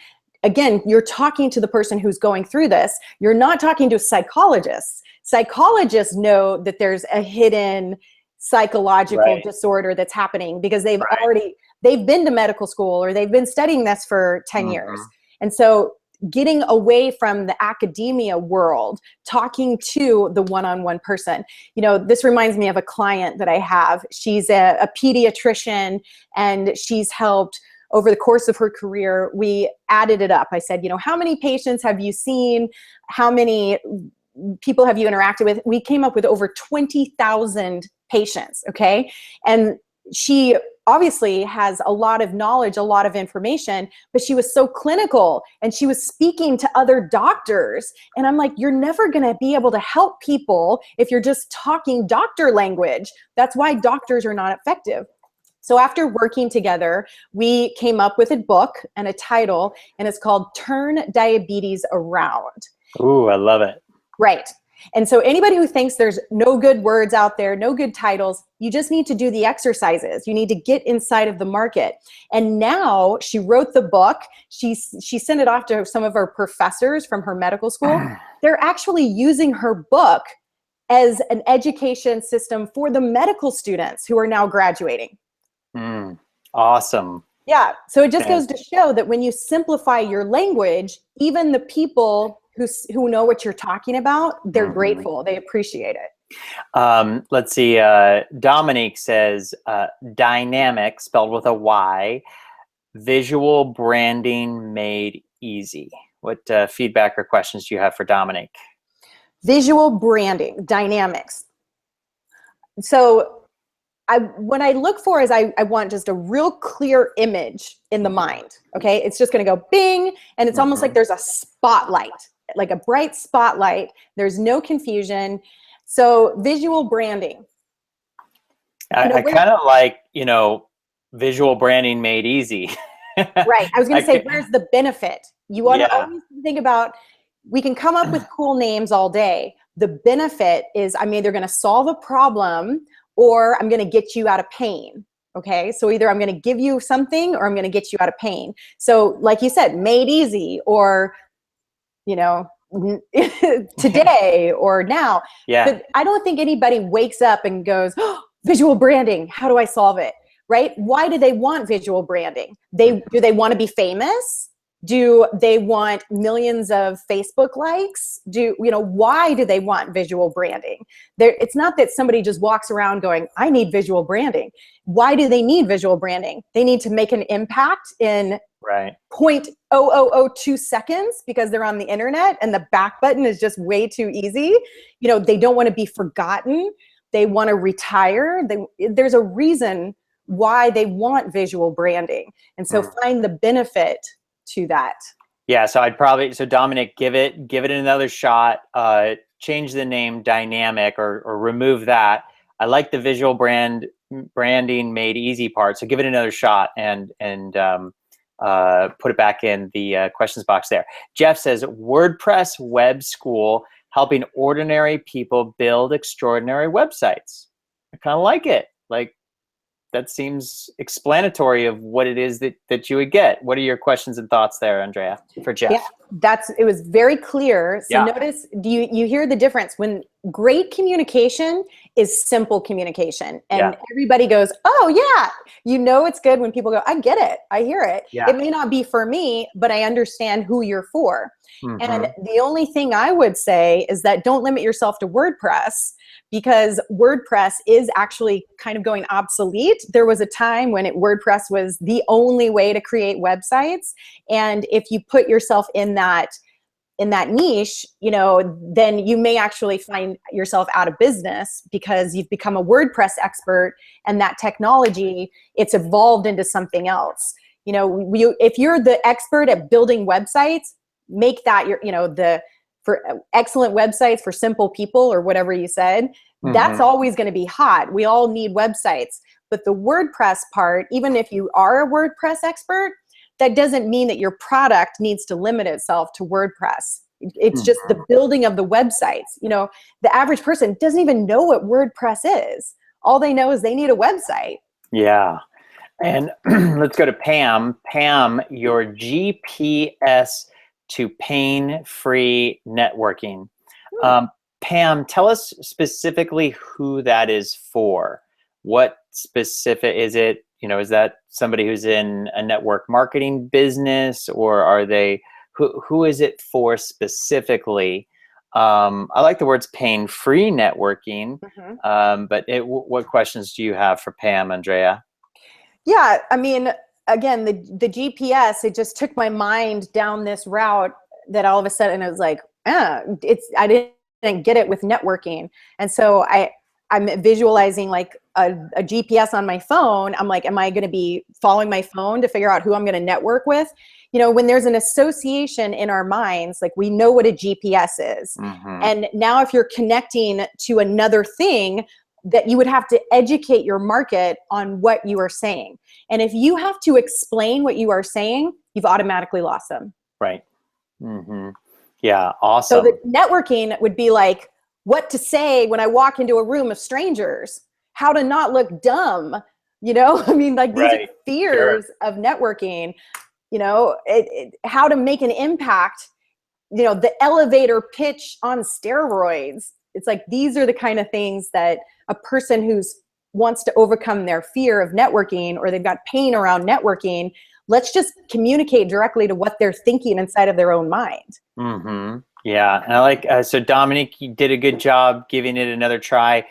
again, you're talking to the person who's going through this. You're not talking to psychologists. Psychologists know that there's a hidden psychological disorder that's happening, because they've they've been to medical school or they've been studying this for 10 years. Mm-hmm. And so getting away from the academia world, talking to the one-on-one person. You know, this reminds me of a client that I have. She's a pediatrician, and she's helped over the course of her career. We added it up. I said, you know, how many patients have you seen? How many people have you interacted with? We came up with over 20,000 patients, okay? And she obviously has a lot of knowledge, a lot of information, but she was so clinical and she was speaking to other doctors. And I'm like, you're never going to be able to help people if you're just talking doctor language. That's why doctors are not effective. So after working together, we came up with a book and a title, and it's called Turn Diabetes Around. Ooh, I love it. Right. And so anybody who thinks there's no good words out there, no good titles, you just need to do the exercises. You need to get inside of the market. And now she wrote the book. She sent it off to some of her professors from her medical school. They're actually using her book as an education system for the medical students who are now graduating. Awesome. Yeah. So it just goes to show that when you simplify your language, even the people who know what you're talking about, they're grateful. They appreciate it. Let's see. Dominique says, dynamic, spelled with a Y, visual branding made easy. What feedback or questions do you have for Dominique? Visual branding, dynamics. So what I look for is I want just a real clear image in the mind. Okay. It's just going to go bing. And it's almost like there's a spotlight, like a bright spotlight. There's no confusion. So visual branding. I kind of like, you know, visual branding made easy. Right. I was going to say, where's the benefit? You want to always think about, we can come up with cool names all day. The benefit is I'm either going to solve a problem or I'm going to get you out of pain. Okay. So either I'm going to give you something or I'm going to get you out of pain. So like you said, made easy, or, you know, today or now. Yeah. But I don't think anybody wakes up and goes, oh, visual branding, how do I solve it? Right? Why do they want visual branding? Do they want to be famous? Do they want millions of Facebook likes? Why do they want visual branding? It's not that somebody just walks around going, I need visual branding. Why do they need visual branding? They need to make an impact in 0.0002 seconds because they're on the internet and the back button is just way too easy. You know, they don't want to be forgotten. They want to retire. There's a reason why they want visual branding. And so find the benefit to that. Yeah, so Dominic, give it another shot. Change the name dynamic or remove that. I like the visual branding made easy part. So give it another shot and put it back in the questions box there. Jeff says, WordPress web school helping ordinary people build extraordinary websites. I kind of like it. Like, that seems explanatory of what it is that you would get. What are your questions and thoughts there, Andrea, for Jeff? Yeah, it was very clear. So notice, you hear the difference when great communication is simple communication, and everybody goes, oh yeah, you know, it's good when people go, I get it, I hear it. It may not be for me, but I understand who you're for. And the only thing I would say is that don't limit yourself to WordPress, because WordPress is actually kind of going obsolete. There was a time when WordPress was the only way to create websites. And if you put yourself in that niche, you know, then you may actually find yourself out of business because you've become a WordPress expert, and that technology, it's evolved into something else. You know, if you're the expert at building websites, make that for excellent websites for simple people, or whatever you said, that's always going to be hot. We all need websites. But the WordPress part, even if you are a WordPress expert, that doesn't mean that your product needs to limit itself to WordPress. It's just the building of the websites. You know, the average person doesn't even know what WordPress is. All they know is they need a website. Yeah. And let's go to Pam. Pam, your GPS to pain-free networking. Pam, tell us specifically who that is for. What specific? Is it, is that somebody who's in a network marketing business, or are they, who is it for specifically? I like the words pain-free networking, but what questions do you have for Pam, Andrea? Yeah, I mean, again, the GPS, it just took my mind down this route that all of a sudden I was like, I didn't get it with networking. And so I'm visualizing like a GPS on my phone. I'm like, am I going to be following my phone to figure out who I'm going to network with? When there's an association in our minds, like we know what a GPS is. And now if you're connecting to another thing, that you would have to educate your market on what you are saying. And if you have to explain what you are saying, you've automatically lost them. Right. Yeah, awesome. So the networking would be like what to say when I walk into a room of strangers, how to not look dumb, I mean, like these are fears of networking, how to make an impact, the elevator pitch on steroids. It's like, these are the kind of things that a person who's wants to overcome their fear of networking, or they've got pain around networking, let's just communicate directly to what they're thinking inside of their own mind. Yeah, and I like, so Dominic, you did a good job giving it another try.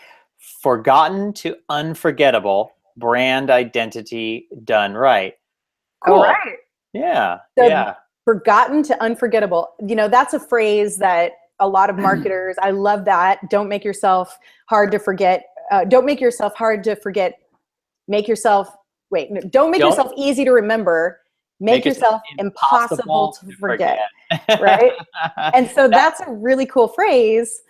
Forgotten to unforgettable, brand identity done right. Cool. All right. Yeah, so yeah. Forgotten to unforgettable. That's a phrase that a lot of marketers, I love that. Don't make yourself hard to forget. Don't make yourself hard to forget. Don't make yourself easy to remember. Make yourself impossible to forget. Right? And so that's a really cool phrase.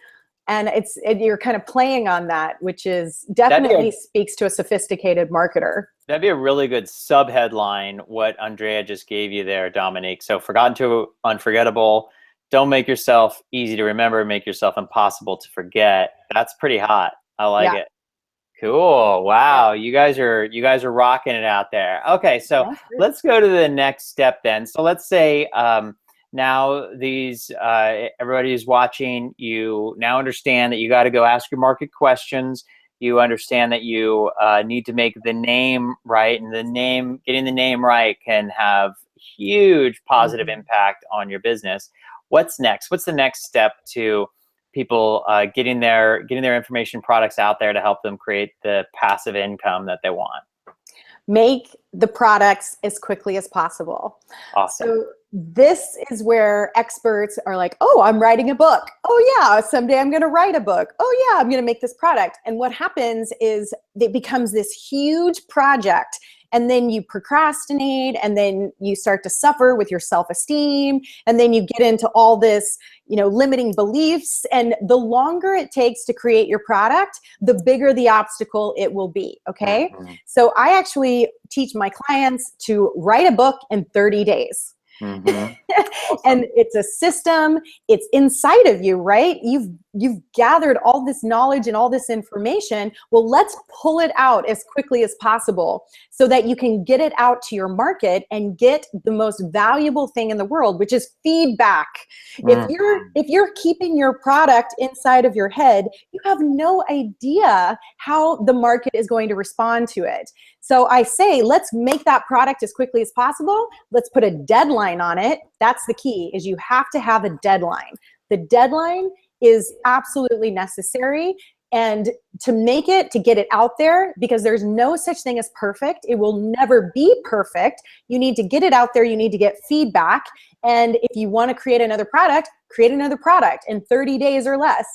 And you're kind of playing on that, which is definitely speaks to a sophisticated marketer. That'd be a really good subheadline, what Andrea just gave you there, Dominique. So forgotten to unforgettable. Don't make yourself easy to remember. Make yourself impossible to forget. That's pretty hot. I like it. Cool. Wow. You guys are rocking it out there. Okay. So let's go to the next step then. So let's say, now everybody who's watching, you now understand that you got to go ask your market questions. You understand that you need to make the name right, and getting the name right can have huge positive impact on your business. What's next? What's the next step to people getting their information products out there to help them create the passive income that they want? Make the products as quickly as possible. Awesome. So this is where experts are like, oh, I'm writing a book. Oh yeah, someday I'm going to write a book. Oh yeah, I'm going to make this product. And what happens is it becomes this huge project, and then you procrastinate, and then you start to suffer with your self-esteem, and then you get into all this, limiting beliefs. And the longer it takes to create your product, the bigger the obstacle it will be. Okay. So I actually teach my clients to write a book in 30 days. Awesome. And it's a system. It's inside of you, right? You've gathered all this knowledge and all this information. Well, let's pull it out as quickly as possible so that you can get it out to your market and get the most valuable thing in the world, which is feedback. If you're keeping your product inside of your head, you have no idea how the market is going to respond to it. So I say, let's make that product as quickly as possible. Let's put a deadline on it. That's the key, is you have to have a deadline. The deadline is absolutely necessary. And to get it out there, because there's no such thing as perfect. It will never be perfect. You need to get it out there. You need to get feedback. And if you want to create another product in 30 days or less.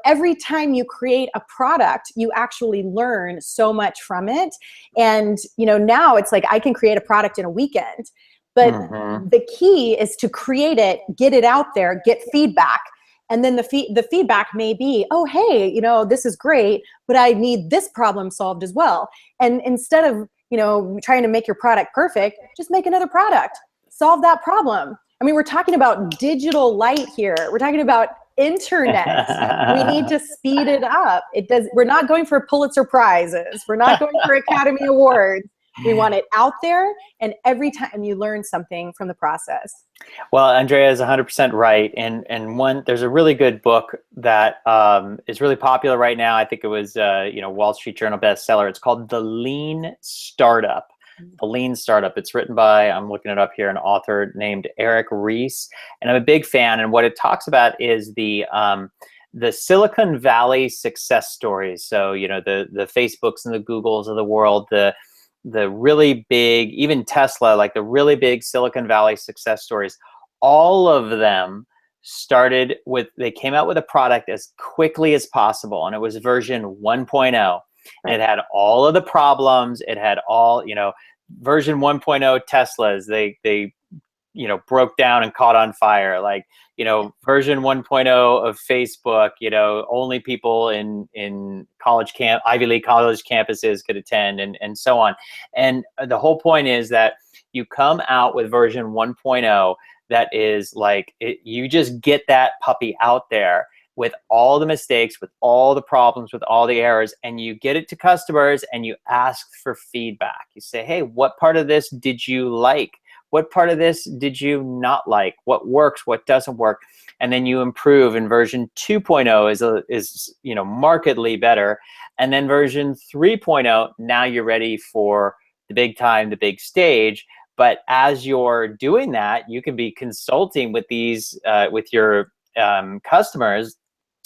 Every time you create a product, you actually learn so much from it. And, now it's like I can create a product in a weekend. But the key is to create it, get it out there, get feedback. And then the feedback may be, oh, hey, this is great, but I need this problem solved as well. And instead of, trying to make your product perfect, just make another product, solve that problem. I mean, we're talking about digital light here. We're talking about internet. We need to speed it up. We're not going for Pulitzer Prizes. We're not going for Academy Awards. We want it out there, and every time you learn something from the process. Well, Andrea is 100% right. And there's a really good book that is really popular right now. I think it was Wall Street Journal bestseller. It's called The Lean Startup. The Lean Startup. It's written by, I'm looking it up here, an author named Eric Ries, and I'm a big fan. And what it talks about is the Silicon Valley success stories. So the Facebooks and the Googles of the world, the really big, even Tesla, like the really big Silicon Valley success stories, all of them started with, they came out with a product as quickly as possible, and it was version 1.0. And it had all of the problems. It had all, version 1.0 Teslas, they broke down and caught on fire. Like, version 1.0 of Facebook, only people in Ivy League college campuses could attend, and so on. And the whole point is that you come out with version 1.0 that is like, you just get that puppy out there with all the mistakes, with all the problems, with all the errors, and you get it to customers and you ask for feedback. You say, hey, what part of this did you like? What part of this did you not like? What works? What doesn't work? And then you improve. And version 2.0 is markedly better. And then version 3.0, now you're ready for the big time, the big stage. But as you're doing that, you can be consulting with with your customers,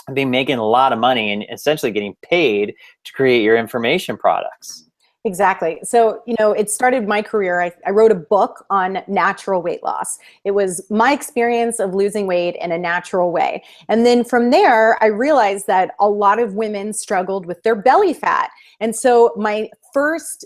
and be making a lot of money and essentially getting paid to create your information products. Exactly. So, it started my career. I wrote a book on natural weight loss. It was my experience of losing weight in a natural way. And then from there, I realized that a lot of women struggled with their belly fat. And so my first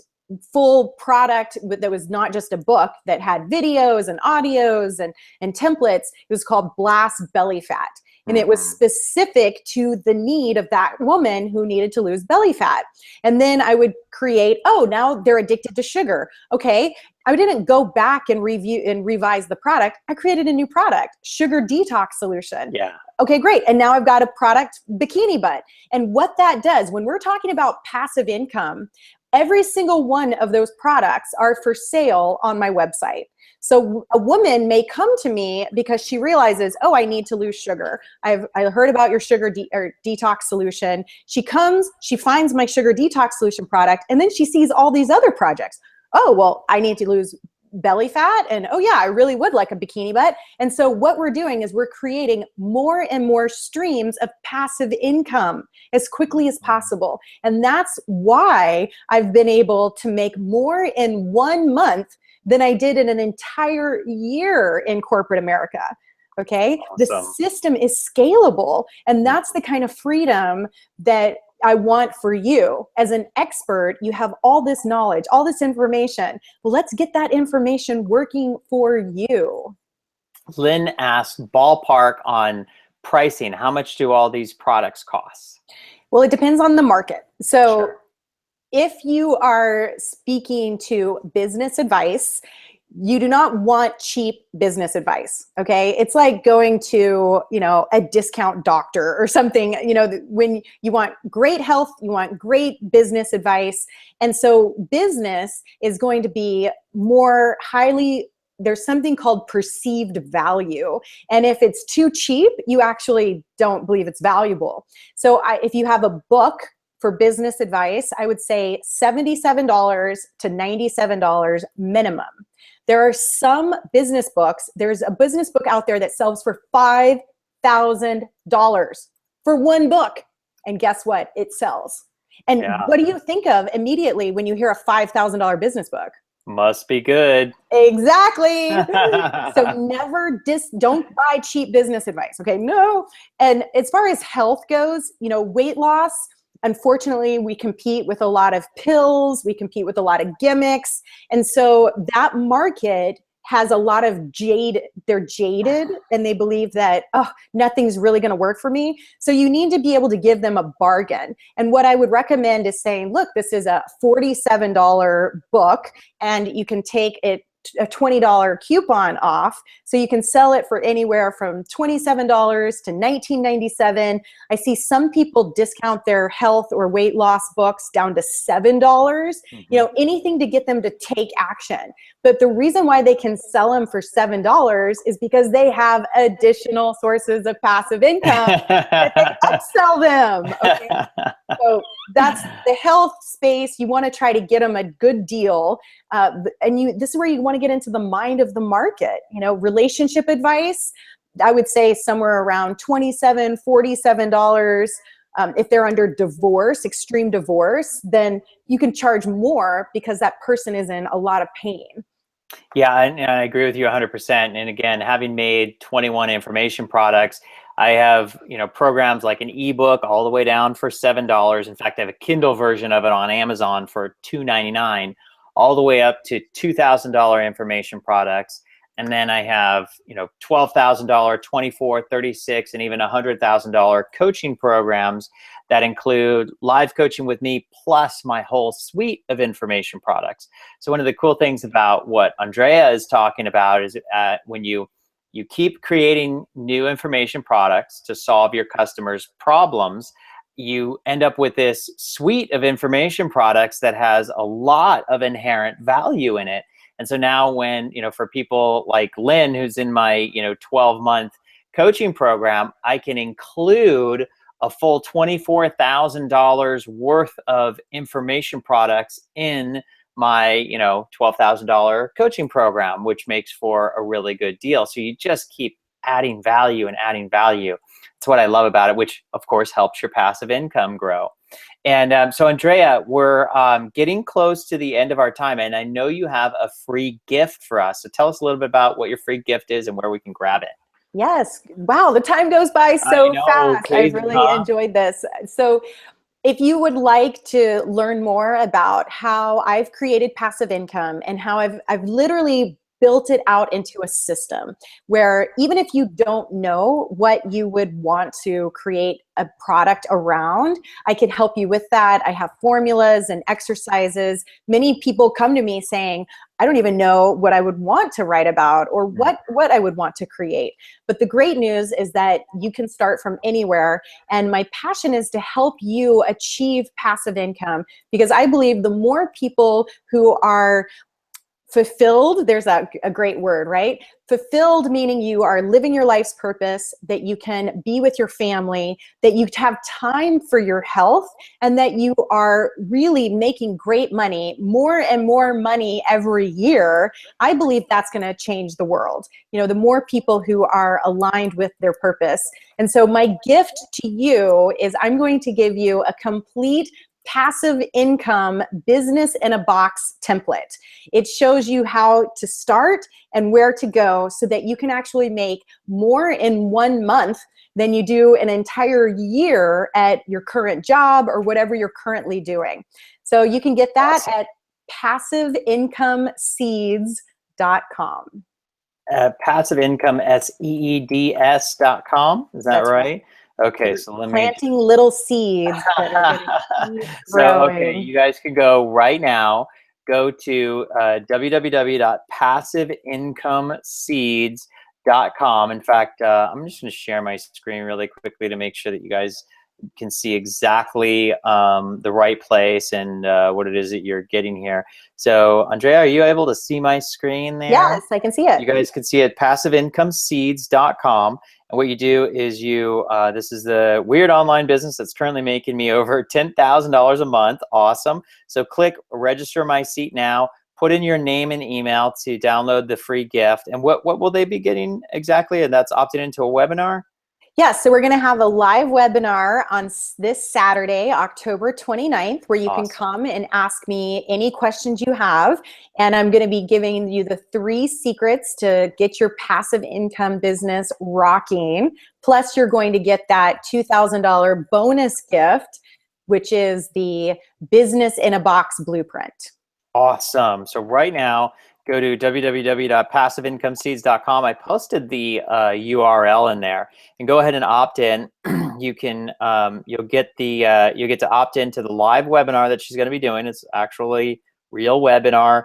full product that was not just a book, that had videos and audios and templates, it was called Blast Belly Fat. And it was specific to the need of that woman who needed to lose belly fat. And then I would create, now they're addicted to sugar. Okay, I didn't go back and review and revise the product. I created a new product, sugar detox solution. Yeah. Okay, great. And now I've got a product, bikini butt. And what that does, when we're talking about passive income, every single one of those products are for sale on my website. So a woman may come to me because she realizes, I need to lose sugar. I heard about your sugar detox solution. She comes, she finds my sugar detox solution product, and then she sees all these other projects. I need to lose belly fat, and I really would like a bikini butt. And so what we're doing is we're creating more and more streams of passive income as quickly as possible. And that's why I've been able to make more in 1 month than I did in an entire year in corporate America. Okay. Awesome. The system is scalable, and that's the kind of freedom that I want for you. As an expert, you have all this knowledge, all this information. Well, let's get that information working for you. Lynn asked, ballpark on pricing. How much do all these products cost? Well, it depends on the market. So sure. If you are speaking to business advice, you do not want cheap business advice, okay? It's like going to, a discount doctor or something, when you want great health, you want great business advice. And so business is going to be more there's something called perceived value. And if it's too cheap, you actually don't believe it's valuable. So if you have a book for business advice, I would say $77 to $97 minimum. There are some business books. There's a business book out there that sells for $5,000 for one book. And guess what? It sells. And what do you think of immediately when you hear a $5,000 business book? Must be good. Exactly. So don't buy cheap business advice. Okay. No. And as far as health goes, weight loss, unfortunately, we compete with a lot of pills. We compete with a lot of gimmicks. And so that market has a lot of they're jaded, and they believe that, nothing's really going to work for me. So you need to be able to give them a bargain. And what I would recommend is saying, look, this is a $47 book, and you can take it a $20 coupon off. So you can sell it for anywhere from $27 to $19.97. I see some people discount their health or weight loss books down to $7, you know, anything to get them to take action. But the reason why they can sell them for $7 is because they have additional sources of passive income that they upsell them. Okay. So that's the health space. You want to try to get them a good deal. And this is where you want to get into the mind of the market. You know, relationship advice, I would say somewhere around $27, $47. If they're under divorce, extreme divorce, then you can charge more because that person is in a lot of pain. Yeah, and I agree with you 100%. And again, having made 21 information products, I have, you know, programs like an ebook all the way down for $7. In fact, I have a Kindle version of it on Amazon for $2.99, all the way up to $2,000 information products. And then I have, you know, $12,000, $24,000, $36,000, and even $100,000 coaching programs that include live coaching with me plus my whole suite of information products. So one of the cool things about what Andrea is talking about is when you keep creating new information products to solve your customers' problems, you end up with this suite of information products that has a lot of inherent value in it. And so now when, you know, for people like Lynn, who's in my, you know, 12-month coaching program, I can include a full $24,000 worth of information products in my, you know, $12,000 coaching program, which makes for a really good deal. So you just keep adding value and adding value. That's what I love about it, which of course helps your passive income grow. And so Andrea, we're getting close to the end of our time, and I know you have a free gift for us. So tell us a little bit about what your free gift is and where we can grab it. Yes. Wow. The time goes by so fast. Crazy, I've really enjoyed this. So if you would like to learn more about how I've created passive income and how I've literally built it out into a system where even if you don't know what you would want to create a product around, I can help you with that. I have formulas and exercises. Many people come to me saying, I don't even know what I would want to write about or what I would want to create. But the great news is that you can start from anywhere. And my passion is to help you achieve passive income because I believe the more people who are fulfilled, there's a great word, right? Fulfilled meaning you are living your life's purpose, that you can be with your family, that you have time for your health, and that you are really making great money, more and more money every year. I believe that's going to change the world. You know, the more people who are aligned with their purpose. And so my gift to you is I'm going to give you a complete passive income business in a box template. It shows you how to start and where to go so that you can actually make more in 1 month than you do an entire year at your current job or whatever you're currently doing. So you can get that at passiveincomeseeds.com. Passiveincomeseeds.com. Is that right? Okay, so let me planting little seeds that are going to keep growing. Okay, you guys can go right now. Go to www.passiveincomeseeds.com. In fact, I'm just going to share my screen really quickly to make sure that you guys can see exactly the right place and what it is that you're getting here. So, Andrea, are you able to see my screen there? Yes, I can see it. You guys can see it, passiveincomeseeds.com. And what you do is this is the weird online business that's currently making me over $10,000 a month. Awesome. So click register my seat now, put in your name and email to download the free gift. And what will they be getting exactly? And that's opted into a webinar? Yes, so we're going to have a live webinar on this Saturday, October 29th, where you can come and ask me any questions you have. And I'm going to be giving you the 3 secrets to get your passive income business rocking. Plus, you're going to get that $2,000 bonus gift, which is the Business in a Box Blueprint. Awesome. So right now, go to www.passiveincomeseeds.com. I posted the URL in there, and go ahead and opt in. You can you'll get to opt into the live webinar that she's going to be doing. It's actually real webinar.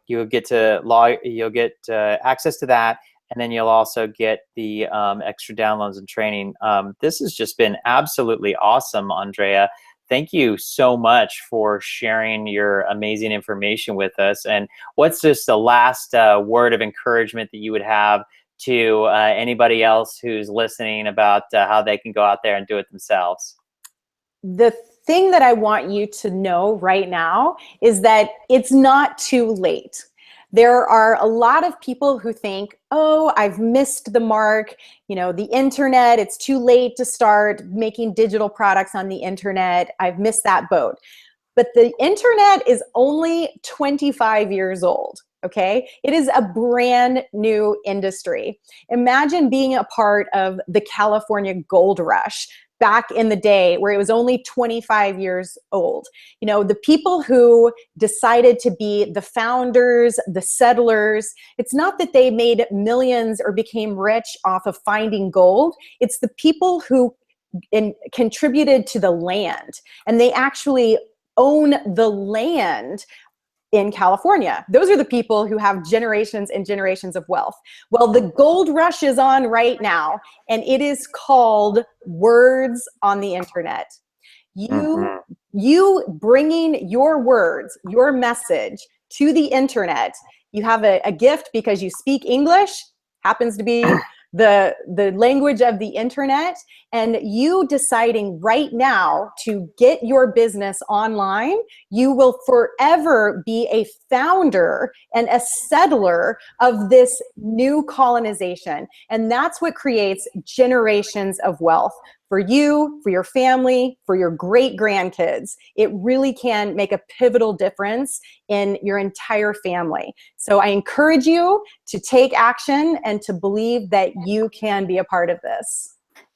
you'll get access to that, and then you'll also get the extra downloads and training. This has just been absolutely awesome, Andrea. Thank you so much for sharing your amazing information with us. And what's just the last word of encouragement that you would have to anybody else who's listening about how they can go out there and do it themselves? The thing that I want you to know right now is that it's not too late. There are a lot of people who think, oh, I've missed the mark. You know, the internet, it's too late to start making digital products on the internet. I've missed that boat. But the internet is only 25 years old. Okay, it is a brand new industry. Imagine being a part of the California gold rush back in the day where it was only 25 years old. You know, the people who decided to be the founders, the settlers, it's not that they made millions or became rich off of finding gold. It's the people who contributed to the land, and they actually own the land in California. Those are the people who have generations and generations of wealth. Well, the gold rush is on right now, and it is called words on the internet. You bringing your words, your message to the internet, you have a gift because you speak English, happens to be the language of the internet, and you deciding right now to get your business online, you will forever be a founder and a settler of this new colonization. And that's what creates generations of wealth for you, for your family, for your great grandkids. It really can make a pivotal difference in your entire family. So I encourage you to take action and to believe that you can be a part of this.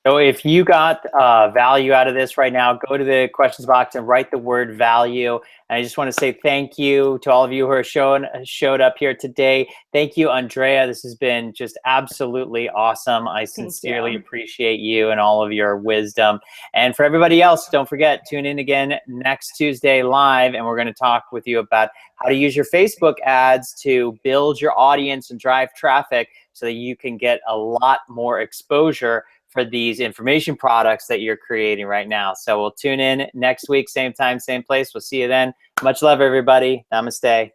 So if you got value out of this right now, go to the questions box and write the word value. And I just want to say thank you to all of you who are showed up here today. Thank you, Andrea. This has been just absolutely awesome. I sincerely appreciate you and all of your wisdom. And for everybody else, don't forget, tune in again next Tuesday live, and we're going to talk with you about how to use your Facebook ads to build your audience and drive traffic so that you can get a lot more exposure for these information products that you're creating right now. So we'll tune in next week, same time, same place. We'll see you then. Much love, everybody. Namaste.